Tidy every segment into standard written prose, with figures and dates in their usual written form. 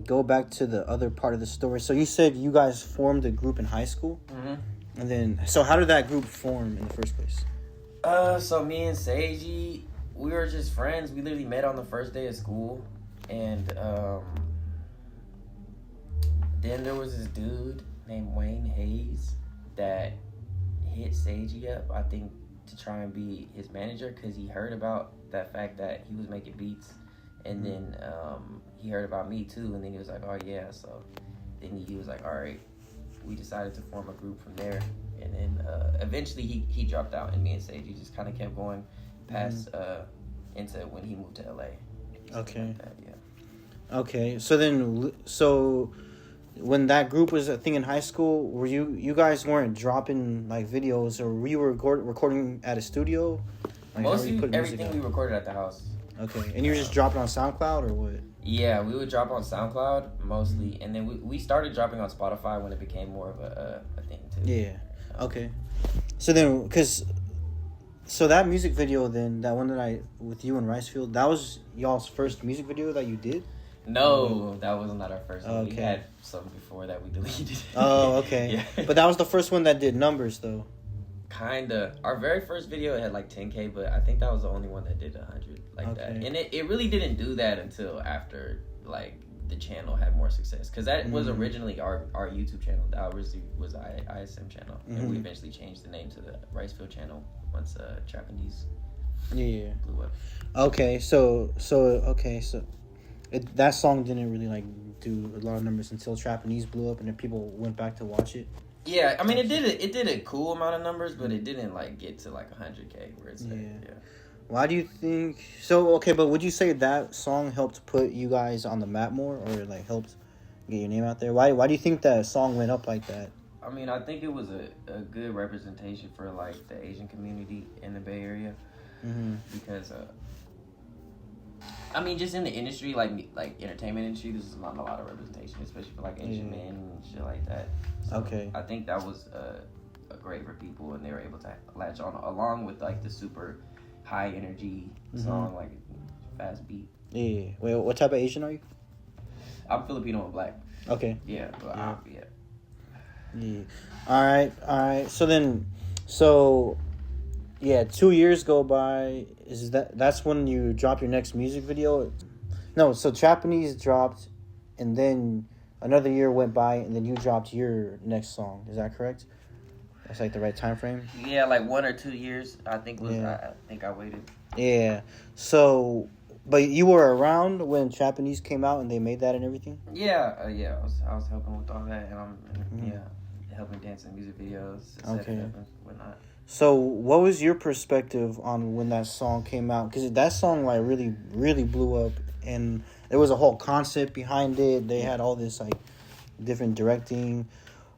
go back to the other part of the story. So you said you guys formed a group in high school, and then so how did that group form in the first place? So me and Seiji, we were just friends. We literally met on the first day of school, and then there was this dude named Wayne Hayes that hit Seiji up, I think, to try and be his manager because he heard about that fact that he was making beats, and then he heard about me too, and then he was like, oh yeah, so then he was like, all right, we decided to form a group from there, and then eventually he dropped out, and me and Seiji just kind of kept going past into when he moved to LA. Okay. Like that, yeah. Okay, so when that group was a thing in high school, were you guys weren't dropping like videos, or we were recording at a studio? Like, mostly everything we recorded at the house. Okay, and you were just dropping on SoundCloud or what? Yeah, we would drop on SoundCloud mostly, and then we started dropping on Spotify when it became more of a thing too. Yeah. Okay. So then, so that music video then, that one that I with you and Ricefield, that was y'all's first music video that you did? No, that was not our first one. Okay. We had some before that we deleted. Oh, okay. Yeah. But that was the first one that did numbers though. Kinda. Our very first video had like 10K, but I think that was the only one that did 100 like that. And it really didn't do that until after like the channel had more success, because that was originally our YouTube channel. That was ISM channel, and we eventually changed the name to the Ricefield channel once Trapanese blew up. Okay, so that song didn't really like do a lot of numbers until Trapanese blew up, and then people went back to watch it. Yeah, I mean it did a cool amount of numbers, but it didn't like get to like 100K where it's yeah. Why do you think so? Okay, but would you say that song helped put you guys on the map more, or like helped get your name out there? Why do you think that song went up like that? I mean, I think it was a good representation for like the Asian community in the Bay Area, because I mean, just in the industry, like entertainment industry, there's not a lot of representation, especially for like Asian men and shit like that. So okay. I think that was a great for people, and they were able to latch on along with like the super high energy song, like fast beat. Yeah. Wait, what type of Asian are you? I'm Filipino and black. Okay. Yeah, but Yeah. All right. So 2 years go by. Is that's when you drop your next music video? No, so Trapanese dropped, and then another year went by, and then you dropped your next song. Is that correct? That's like the right time frame? Yeah, like 1 or 2 years, I think I think I waited. Yeah. So, but you were around when Trapanese came out and they made that and everything? Yeah, I was helping with all that, and I'm helping dance in music videos, set it up and whatnot. So, what was your perspective on when that song came out? Because that song like really, really blew up, and there was a whole concept behind it. They had all this like different directing.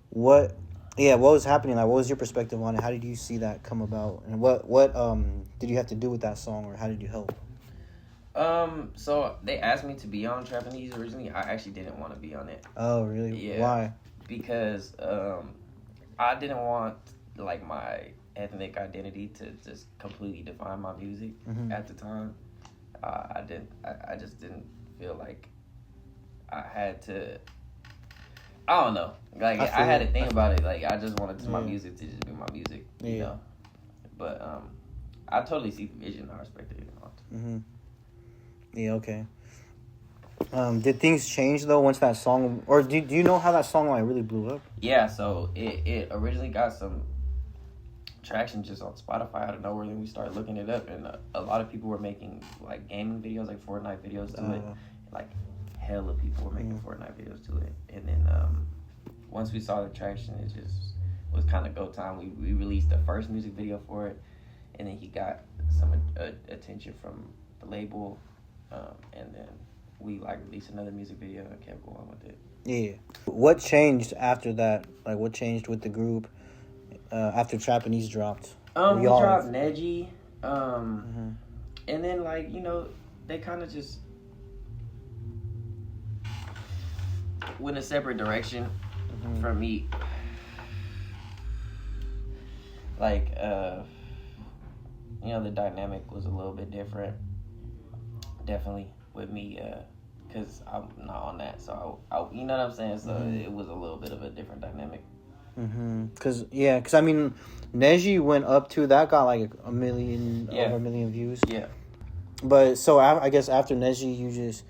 What was happening? Like, what was your perspective on it? How did you see that come about? And what did you have to do with that song, or how did you help? So they asked me to be on Trapanese originally. I actually didn't want to be on it. Oh, really? Yeah. Why? Because I didn't want like my ethnic identity to just completely define my music at the time. I just didn't feel like I had to. I don't know. Like I had to think about it. Like I just wanted my music to just be my music. You know. But I totally see the vision. I respect it. Yeah. Okay. Did things change though once that song, or do you know how that song like really blew up? Yeah. So it originally got some traction just on Spotify out of nowhere. Then we started looking it up, and a lot of people were making like gaming videos, like Fortnite videos to it. Like hella people were making Fortnite videos to it, and then once we saw the traction, it just was kind of go time. We released the first music video for it, and then he got some attention from the label, and then we like released another music video and kept going with it. Yeah. What changed after that? Like, what changed with the group after Trapanese dropped? We dropped Neji, and then like they kind of just went a separate direction from me. Like the dynamic was a little bit different. Definitely with me because I'm not on that. So I you know what I'm saying. So it was a little bit of a different dynamic. Cause I mean, Neji went up to that, got like a million, over a million views. Yeah. But so I guess after Neji, you just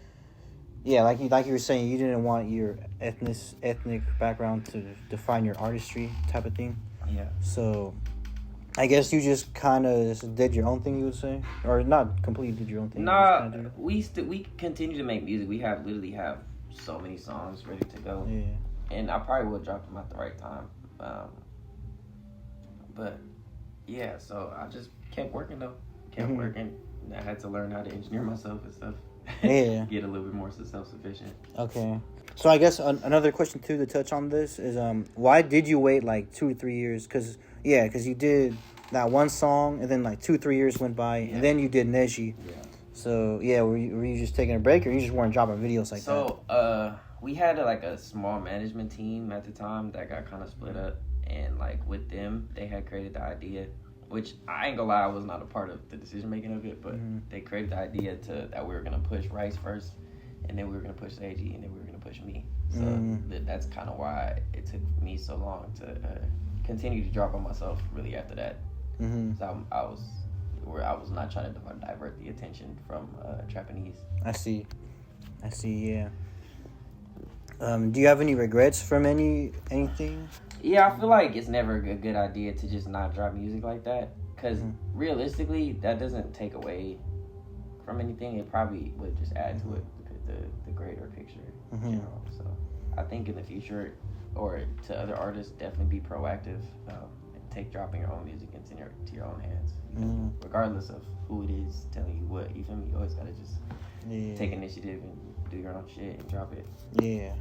like you were saying, you didn't want your ethnic background to define your artistry type of thing. Yeah. So I guess you just kind of did your own thing, you would say, or not completely did your own thing. Nah, we continue to make music. We literally have so many songs ready to go. Yeah. And I probably will drop them at the right time. But yeah, so I just kept working though. Kept working. I had to learn how to engineer myself and stuff. Yeah. Get a little bit more self-sufficient. Okay. So I guess another question too to touch on this is why did you wait like 2 to 3 years? Because you did that one song and then like 2-3 years went by and then you did Neji. Yeah. So were you just taking a break or you just weren't dropping videos like that? So we had a small management team at the time that got kind of split up, and like with them they had created the idea, which I ain't gonna lie, I was not a part of the decision making of it, but they created the idea that we were gonna push Rice first, and then we were gonna push Seiji, and then we were gonna push me. So that's kind of why it took me so long to continue to drop on myself. Really after that, so I was not trying to divert the attention from Trapanese. I see. Yeah. Do you have any regrets from anything? Yeah, I feel like it's never a good idea to just not drop music like that. Because realistically, that doesn't take away from anything. It probably would just add to it, the greater picture in general. So I think in the future, or to other artists, definitely be proactive. And take dropping your own music into your own hands. Regardless of who it is telling you what, you feel me? You always got to just take initiative and do your own shit and drop it. Yeah.